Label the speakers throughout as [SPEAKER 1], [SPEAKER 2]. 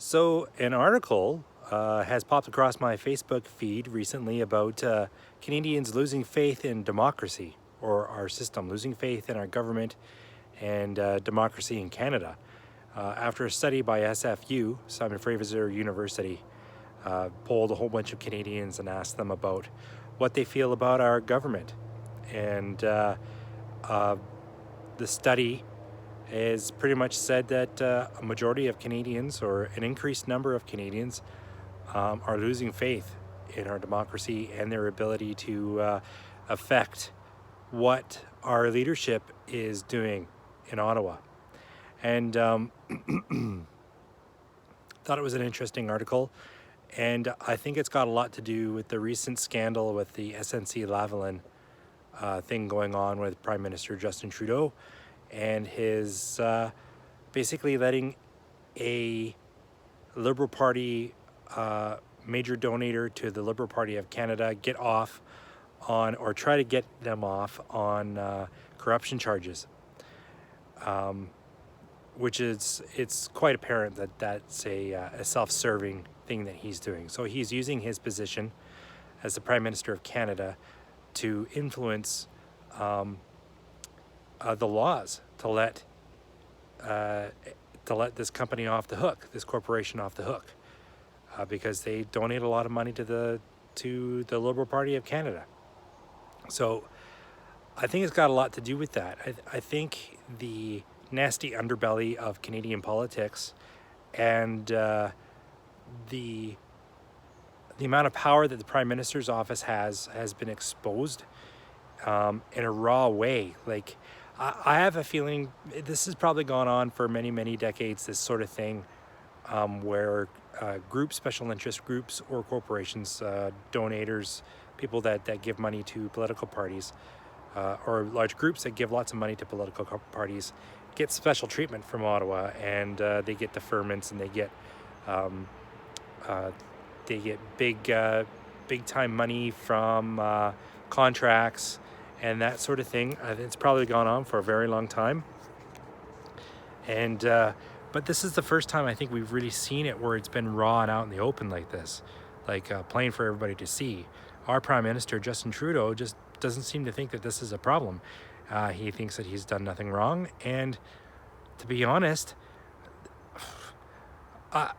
[SPEAKER 1] So, an article has popped across my Facebook feed recently about Canadians losing faith in democracy or our system, losing faith in our government and democracy in Canada. After a study by SFU, Simon Fraser University, polled a whole bunch of Canadians and asked them about what they feel about our government. And the study has pretty much said that a majority of Canadians, or an increased number of Canadians, are losing faith in our democracy and their ability to affect what our leadership is doing in Ottawa. And thought it was an interesting article, and I think it's got a lot to do with the recent scandal with the SNC-Lavalin thing going on with Prime Minister Justin Trudeau and his basically letting a Liberal Party major donator to the Liberal Party of Canada get off on, or try to get them off on corruption charges, which is, it's quite apparent that that's a self-serving thing that he's doing. So he's using his position as the Prime Minister of Canada to influence the laws to let this company off the hook, this corporation off the hook, because they donate a lot of money to the Liberal Party of Canada. So I think it's got a lot to do with that. I think the nasty underbelly of Canadian politics and the amount of power that the Prime Minister's office has been exposed in a raw way. Like, I have a feeling this has probably gone on for many, many decades, this sort of thing, where groups, special interest groups or corporations, donators, people that give money to political parties, or large groups that give lots of money to political parties, get special treatment from Ottawa, and they get deferments, and they get big time money from contracts and that sort of thing. It's probably gone on for a very long time, and but this is the first time I think we've really seen it where it's been raw and out in the open like this, like plain for everybody to see. Our Prime Minister Justin Trudeau just doesn't seem to think that this is a problem. He thinks that he's done nothing wrong, and to be honest, I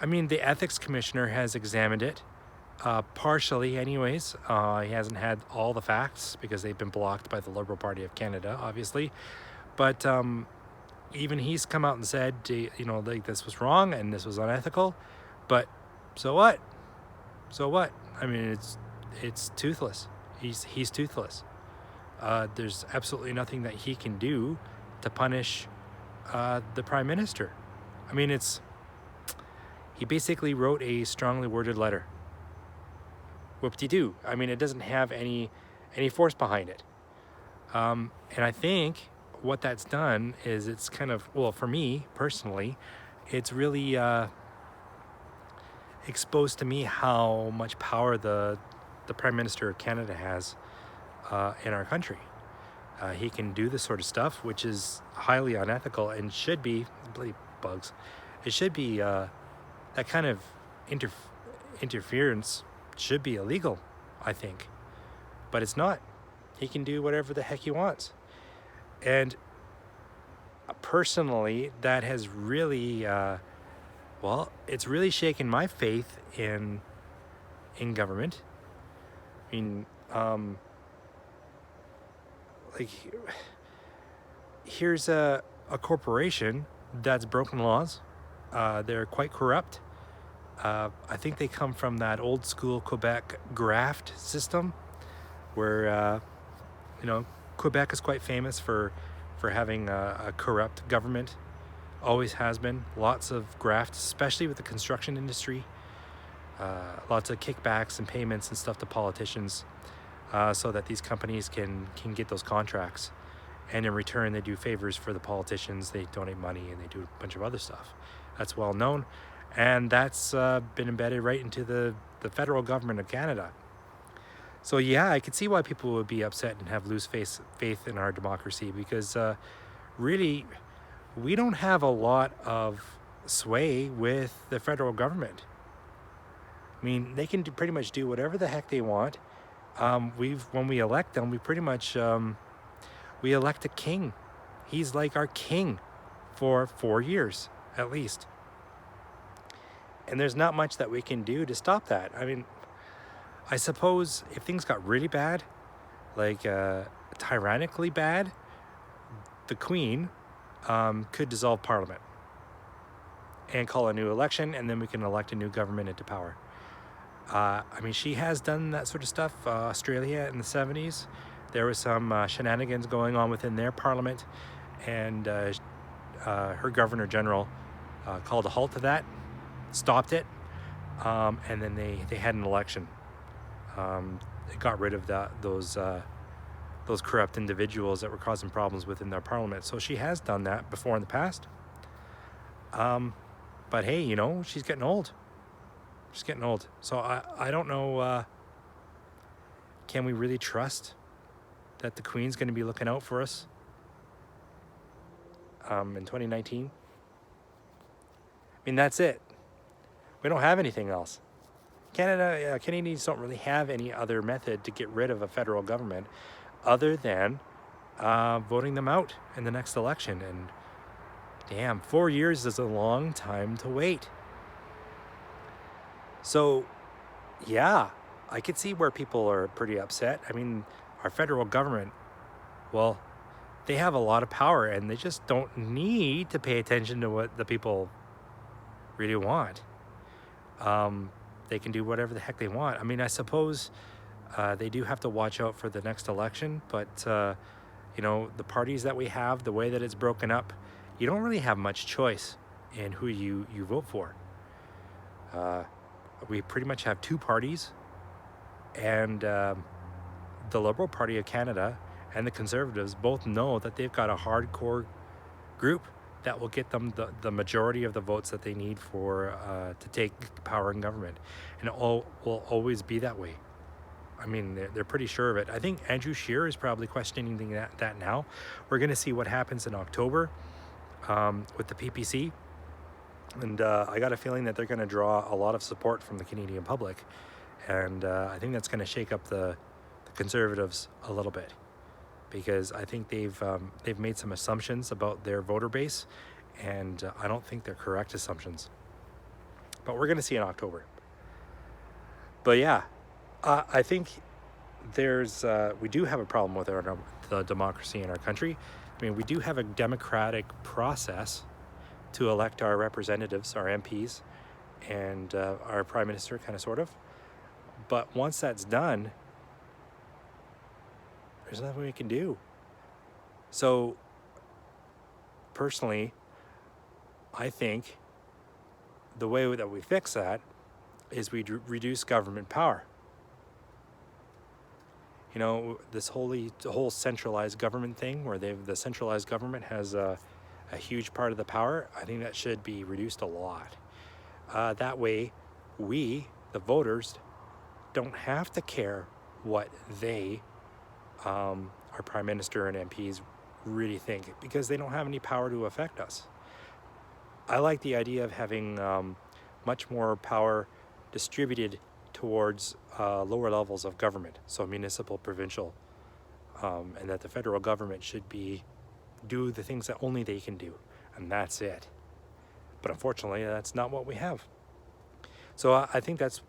[SPEAKER 1] mean, the ethics commissioner has examined it, partially anyways. He hasn't had all the facts because they've been blocked by the Liberal Party of Canada, obviously. But even he's come out and said, like, this was wrong and this was unethical. But so what? So what? I mean, it's toothless. He's toothless. There's absolutely nothing that he can do to punish the Prime Minister. I mean, he basically wrote a strongly worded letter. Whoop-de-doo. I mean, it doesn't have any force behind it. And I think what that's done is it's kind of, well, for me personally, it's really exposed to me how much power the Prime Minister of Canada has in our country. He can do this sort of stuff, which is highly unethical and should be, bloody bugs, it should be, that kind of interference should be illegal, I think. But it's not. He can do whatever the heck he wants. And personally, that has really, it's really shaken my faith in government. I mean, like, here's a corporation that's broken laws. They're quite corrupt. I think they come from that old school Quebec graft system, where Quebec is quite famous for having a corrupt government. Always has been. Lots of graft, especially with the construction industry. Lots of kickbacks and payments and stuff to politicians, so that these companies can get those contracts, and in return they do favors for the politicians. They donate money and they do a bunch of other stuff. That's well known. And that's been embedded right into the federal government of Canada. So yeah, I could see why people would be upset and have lose faith in our democracy, because really, we don't have a lot of sway with the federal government. I mean, they can pretty much do whatever the heck they want. When we elect them, we pretty much we elect a king. He's like our king for 4 years at least, and there's not much that we can do to stop that. I mean, I suppose if things got really bad, like tyrannically bad, the Queen could dissolve Parliament and call a new election, and then we can elect a new government into power. I mean, she has done that sort of stuff. Australia in the 70s, there was some shenanigans going on within their parliament, and her governor general called a halt to that, stopped it, and then they had an election. It got rid of those corrupt individuals that were causing problems within their parliament. So she has done that before in the past. But hey, you know, she's getting old. She's getting old. So I don't know, can we really trust that the Queen's going to be looking out for us in 2019? I mean, that's it. We don't have anything else. Canadians don't really have any other method to get rid of a federal government other than voting them out in the next election. And damn, 4 years is a long time to wait. So, yeah, I could see where people are pretty upset. I mean, our federal government, well, they have a lot of power, and they just don't need to pay attention to what the people really want. They can do whatever the heck they want. I mean, I suppose they do have to watch out for the next election, but you know, the parties that we have, the way that it's broken up, you don't really have much choice in who you vote for. We pretty much have two parties, and the Liberal Party of Canada and the Conservatives both know that they've got a hardcore group that will get them the majority of the votes that they need for to take power in government, and it will always be that way. I mean, they're pretty sure of it. I think Andrew Scheer is probably questioning that now. We're going to see what happens in October with the PPC, and I got a feeling that they're going to draw a lot of support from the Canadian public, and I think that's going to shake up the Conservatives a little bit, because I think they've made some assumptions about their voter base, and I don't think they're correct assumptions. But we're going to see in October. But yeah, I think we do have a problem with the democracy in our country. I mean, we do have a democratic process to elect our representatives, our MPs, and our Prime Minister, kind of, sort of. But once that's done, there's nothing we can do. So, personally, I think the way that we fix that is we reduce government power. You know, this whole centralized government thing, where the centralized government has a huge part of the power, I think that should be reduced a lot. That way, we, the voters, don't have to care what our Prime Minister and MPs really think, because they don't have any power to affect us. I like the idea of having much more power distributed towards lower levels of government, so municipal, provincial, and that the federal government should do the things that only they can do, and that's it. But unfortunately, that's not what we have. So I think that's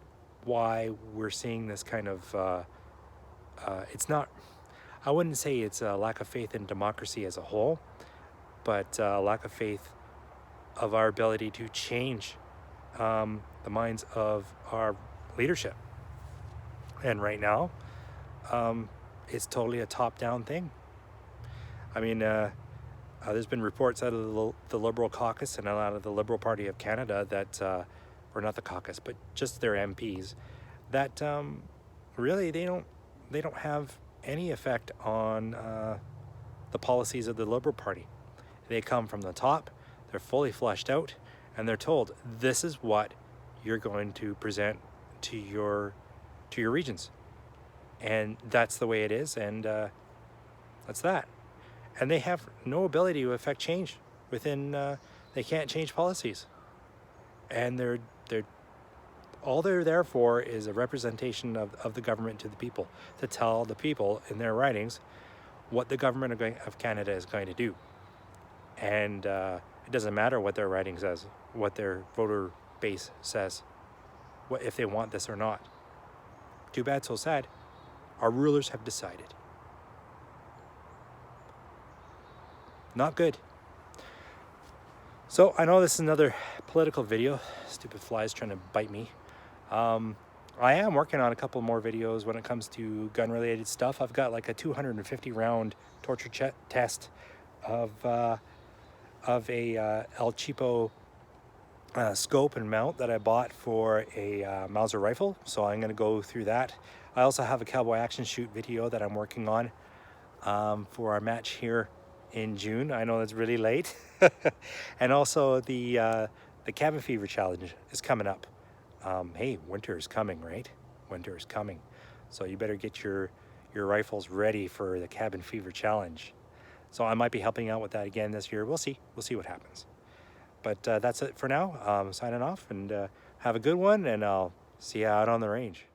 [SPEAKER 1] why we're seeing this kind of, it's not, I wouldn't say it's a lack of faith in democracy as a whole, but a lack of faith of our ability to change the minds of our leadership. And right now, it's totally a top-down thing. I mean, there's been reports out of the Liberal caucus and out of the Liberal Party of Canada that, or not the caucus, but just their MPs, that really they don't have any effect on the policies of the Liberal Party. They come from the top, they're fully fleshed out, and they're told, this is what you're going to present to your regions. And that's the way it is, and that's that. And they have no ability to affect change within, they can't change policies. and they're all they're there for is a representation of the government to the people, to tell the people in their writings what the government of Canada is going to do. And it doesn't matter what their writing says, what their voter base says, what if they want this or not. Too bad, so sad. Our rulers have decided. Not good. So I know this is another political video. Stupid flies trying to bite me. I am working on a couple more videos when it comes to gun related stuff. I've got like a 250 round torture test of a El Cheapo scope and mount that I bought for a Mauser rifle. So I'm going to go through that. I also have a cowboy action shoot video that I'm working on for our match here in June. I know it's really late. And also the cabin fever challenge is coming up. Hey, winter is coming, right? Winter is coming. So you better get your rifles ready for the cabin fever challenge. So I might be helping out with that again this year. We'll see what happens. But that's it for now. Signing off, and have a good one, and I'll see you out on the range.